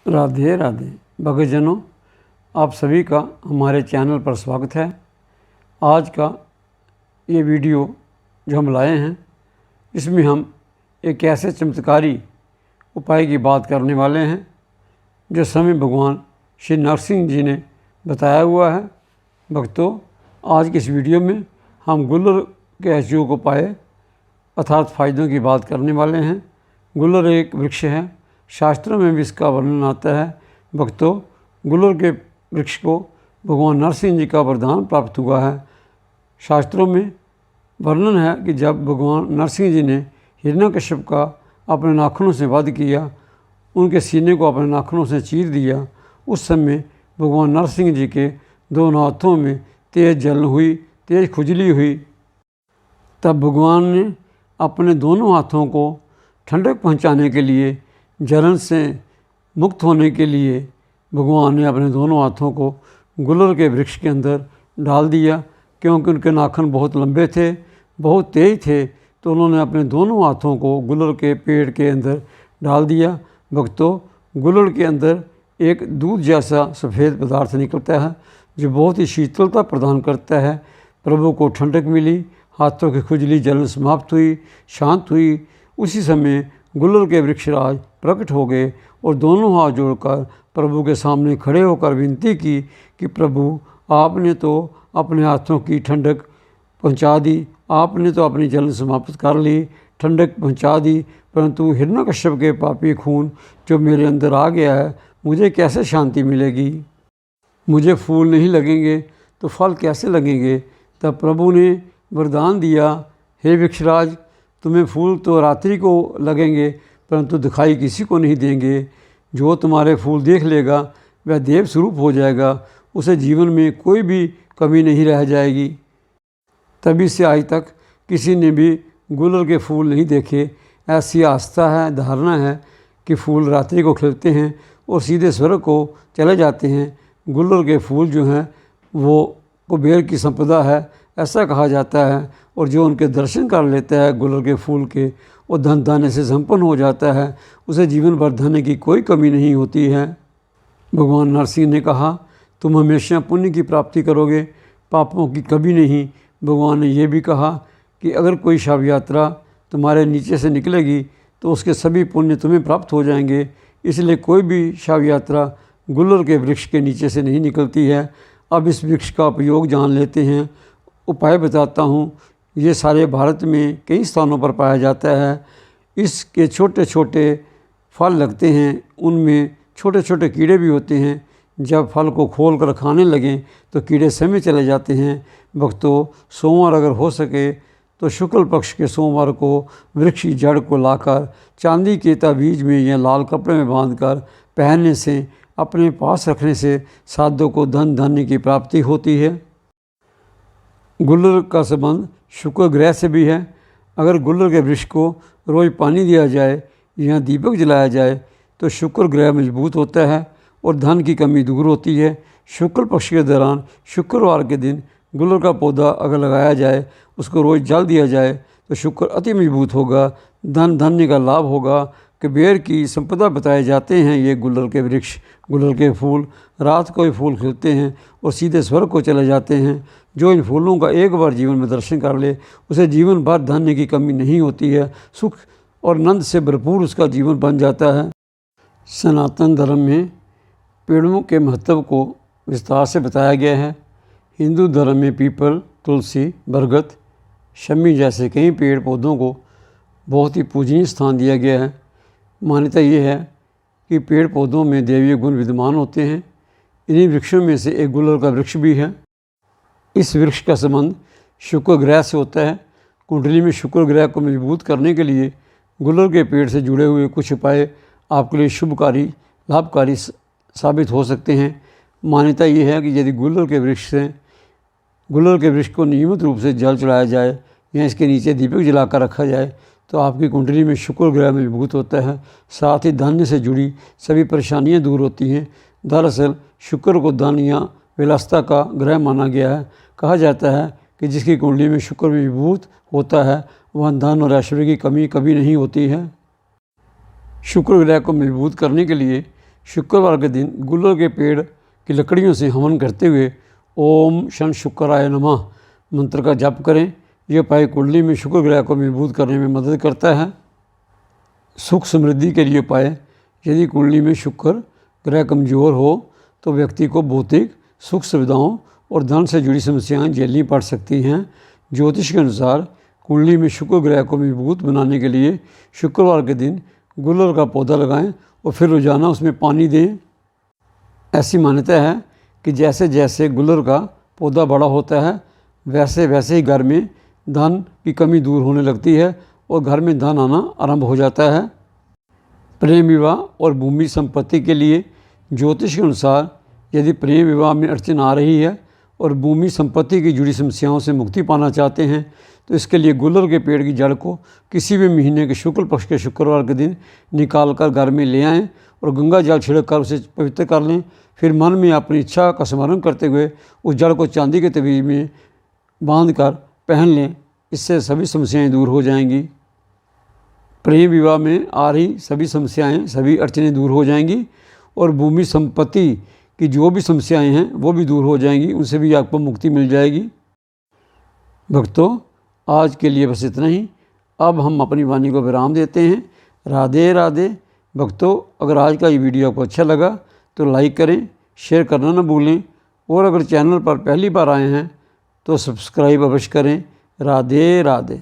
राधे राधे भक्तजनों, आप सभी का हमारे चैनल पर स्वागत है। आज का ये वीडियो जो हम लाए हैं, इसमें हम एक ऐसे चमत्कारी उपाय की बात करने वाले हैं जो समय भगवान श्री नरसिंह जी ने बताया हुआ है। भक्तों, आज की इस वीडियो में हम गुल्लर के अचूक उपाय अर्थात फ़ायदों की बात करने वाले हैं। गुल्लर एक वृक्ष है, शास्त्रों में भी इसका वर्णन आता है। भक्तों, गुल्लर के वृक्ष को भगवान नरसिंह जी का वरदान प्राप्त हुआ है। शास्त्रों में वर्णन है कि जब भगवान नरसिंह जी ने हिरण्यकश्यप का अपने नाखूनों से वध किया, उनके सीने को अपने नाखूनों से चीर दिया, उस समय भगवान नरसिंह जी के दोनों हाथों में तेज जलन हुई, तेज खुजली हुई। तब भगवान ने अपने दोनों हाथों को ठंडक पहुंचाने के लिए, जलन से मुक्त होने के लिए भगवान ने अपने दोनों हाथों को गुल्लर के वृक्ष के अंदर डाल दिया। क्योंकि उनके नाखून बहुत लंबे थे, बहुत तेज थे, तो उन्होंने अपने दोनों हाथों को गुल्लर के पेड़ के अंदर डाल दिया। भक्तों, गुल्लर के अंदर एक दूध जैसा सफ़ेद पदार्थ निकलता है जो बहुत ही शीतलता प्रदान करता है। प्रभु को ठंडक मिली, हाथों की खुजली जलन समाप्त हुई, शांत हुई। उसी समय गुल्लर के वृक्षराज प्रकट हो गए और दोनों हाथ जोड़कर प्रभु के सामने खड़े होकर विनती की कि प्रभु, आपने तो अपने हाथों की ठंडक पहुंचा दी, आपने तो अपनी जलन समाप्त कर ली, ठंडक पहुंचा दी, परंतु हिरण्यकश्यप के पापी खून जो मेरे अंदर आ गया है, मुझे कैसे शांति मिलेगी? मुझे फूल नहीं लगेंगे तो फल कैसे लगेंगे? तब प्रभु ने वरदान दिया, हे वृक्षराज, तुम्हें फूल तो रात्रि को लगेंगे परंतु दिखाई किसी को नहीं देंगे। जो तुम्हारे फूल देख लेगा वह देव स्वरूप हो जाएगा, उसे जीवन में कोई भी कमी नहीं रह जाएगी। तभी से आज तक किसी ने भी गुल्लर के फूल नहीं देखे। ऐसी आस्था है, धारणा है कि फूल रात्रि को खिलते हैं और सीधे स्वर्ग को चले जाते हैं। गुल्लर के फूल जो हैं वो कुबेर की संपदा है, ऐसा कहा जाता है। और जो उनके दर्शन कर लेता है गुल्लर के फूल के, वो धन धान्य से संपन्न हो जाता है, उसे जीवन भर धन की कोई कमी नहीं होती है। भगवान नरसिंह ने कहा, तुम हमेशा पुण्य की प्राप्ति करोगे, पापों की कभी नहीं। भगवान ने यह भी कहा कि अगर कोई शव यात्रा तुम्हारे नीचे से निकलेगी तो उसके सभी पुण्य तुम्हें प्राप्त हो जाएंगे। इसलिए कोई भी शव यात्रा गुल्लर के वृक्ष के नीचे से नहीं निकलती है। अब इस वृक्ष का उपयोग जान लेते हैं। उपाय बताता हूँ। ये सारे भारत में कई स्थानों पर पाया जाता है। इसके छोटे छोटे फल लगते हैं, उनमें छोटे छोटे कीड़े भी होते हैं। जब फल को खोल कर खाने लगें तो कीड़े समय चले जाते हैं। भक्तों, सोमवार अगर हो सके तो शुक्ल पक्ष के सोमवार को वृक्ष की जड़ को लाकर चांदी के ताबीज में या लाल कपड़े में बांधकर पहनने से, अपने पास रखने से साधु को धन धान्य की प्राप्ति होती है। गुल्लर का संबंध शुक्र ग्रह से भी है। अगर गुल्लर के वृक्ष को रोज़ पानी दिया जाए या दीपक जलाया जाए तो शुक्र ग्रह मजबूत होता है और धन की कमी दूर होती है। शुक्ल पक्ष के दौरान शुक्रवार के दिन गुल्लर का पौधा अगर लगाया जाए, उसको रोज़ जल दिया जाए तो शुक्र अति मजबूत होगा, धन धान्य का लाभ होगा। कुबेर की संपदा बताए जाते हैं ये गुल्लर के वृक्ष। गुल्लर के फूल रात को ही फूल खिलते हैं और सीधे स्वर्ग को चले जाते हैं। जो इन फूलों का एक बार जीवन में दर्शन कर ले, उसे जीवन भर धन्य की कमी नहीं होती है। सुख और नंद से भरपूर उसका जीवन बन जाता है। सनातन धर्म में पेड़ों के महत्व को विस्तार से बताया गया है। हिंदू धर्म में पीपल, तुलसी, बरगद, शमी जैसे कई पेड़ पौधों को बहुत ही पूजनीय स्थान दिया गया है। मान्यता ये है कि पेड़ पौधों में दैवीय गुण विद्यमान होते हैं। इन्हीं वृक्षों में से एक गुल्लर का वृक्ष भी है। इस वृक्ष का संबंध शुक्र ग्रह से होता है। कुंडली में शुक्र ग्रह को मजबूत करने के लिए गुल्लर के पेड़ से जुड़े हुए कुछ उपाय आपके लिए शुभकारी, लाभकारी साबित हो सकते हैं। मान्यता ये है कि यदि गुल्लर के वृक्ष को नियमित रूप से जल चढ़ाया जाए या इसके नीचे दीपक जलाकर रखा जाए तो आपकी कुंडली में शुक्र ग्रह मजबूत होता है। साथ ही धन से जुड़ी सभी परेशानियां दूर होती हैं। दरअसल शुक्र को धन या विलासिता का ग्रह माना गया है। कहा जाता है कि जिसकी कुंडली में शुक्र मजबूत होता है वह धन और ऐश्वर्य की कमी कभी नहीं होती है। शुक्र ग्रह को मजबूत करने के लिए शुक्रवार के दिन गुलर के पेड़ की लकड़ियों से हवन करते हुए ओम शन शुक्राय नमः मंत्र का जप करें। यह उपाय कुंडली में शुक्र ग्रह को मजबूत करने में मदद करता है। सुख समृद्धि के लिए उपाय, यदि कुंडली में शुक्र ग्रह कमज़ोर हो तो व्यक्ति को भौतिक सुख सुविधाओं और धन से जुड़ी समस्याएं झेलनी पड़ सकती हैं। ज्योतिष के अनुसार कुंडली में शुक्र ग्रह को मजबूत बनाने के लिए शुक्रवार के दिन गुलर का पौधा लगाएं और फिर रोज़ाना उसमें पानी दें। ऐसी मान्यता है कि जैसे जैसे गुलर का पौधा बड़ा होता है वैसे वैसे ही घर में धन की कमी दूर होने लगती है और घर में धन आना आरंभ हो जाता है। प्रेम विवाह और भूमि संपत्ति के लिए ज्योतिष के अनुसार यदि प्रेम विवाह में अड़चन आ रही है और भूमि संपत्ति की जुड़ी समस्याओं से मुक्ति पाना चाहते हैं तो इसके लिए गुलर के पेड़ की जड़ को किसी भी महीने के शुक्ल पक्ष के शुक्रवार के दिन निकाल कर घर में ले आएँ और गंगा जल छिड़क कर उसे पवित्र कर लें। फिर मन में अपनी इच्छा का स्मरण करते हुए उस जड़ को चांदी के तवीज में बांध कर पहन लें। इससे सभी समस्याएं दूर हो जाएंगी। प्रेम विवाह में आ रही सभी समस्याएं, सभी अड़चनें दूर हो जाएंगी और भूमि संपत्ति की जो भी समस्याएं हैं वो भी दूर हो जाएंगी, उनसे भी आपको मुक्ति मिल जाएगी। भक्तों, आज के लिए बस इतना ही। अब हम अपनी वाणी को विराम देते हैं। राधे राधे। भक्तों, अगर आज का ये वीडियो आपको अच्छा लगा तो लाइक करें, शेयर करना ना भूलें और अगर चैनल पर पहली बार आए हैं तो सब्सक्राइब अवश्य करें। राधे राधे।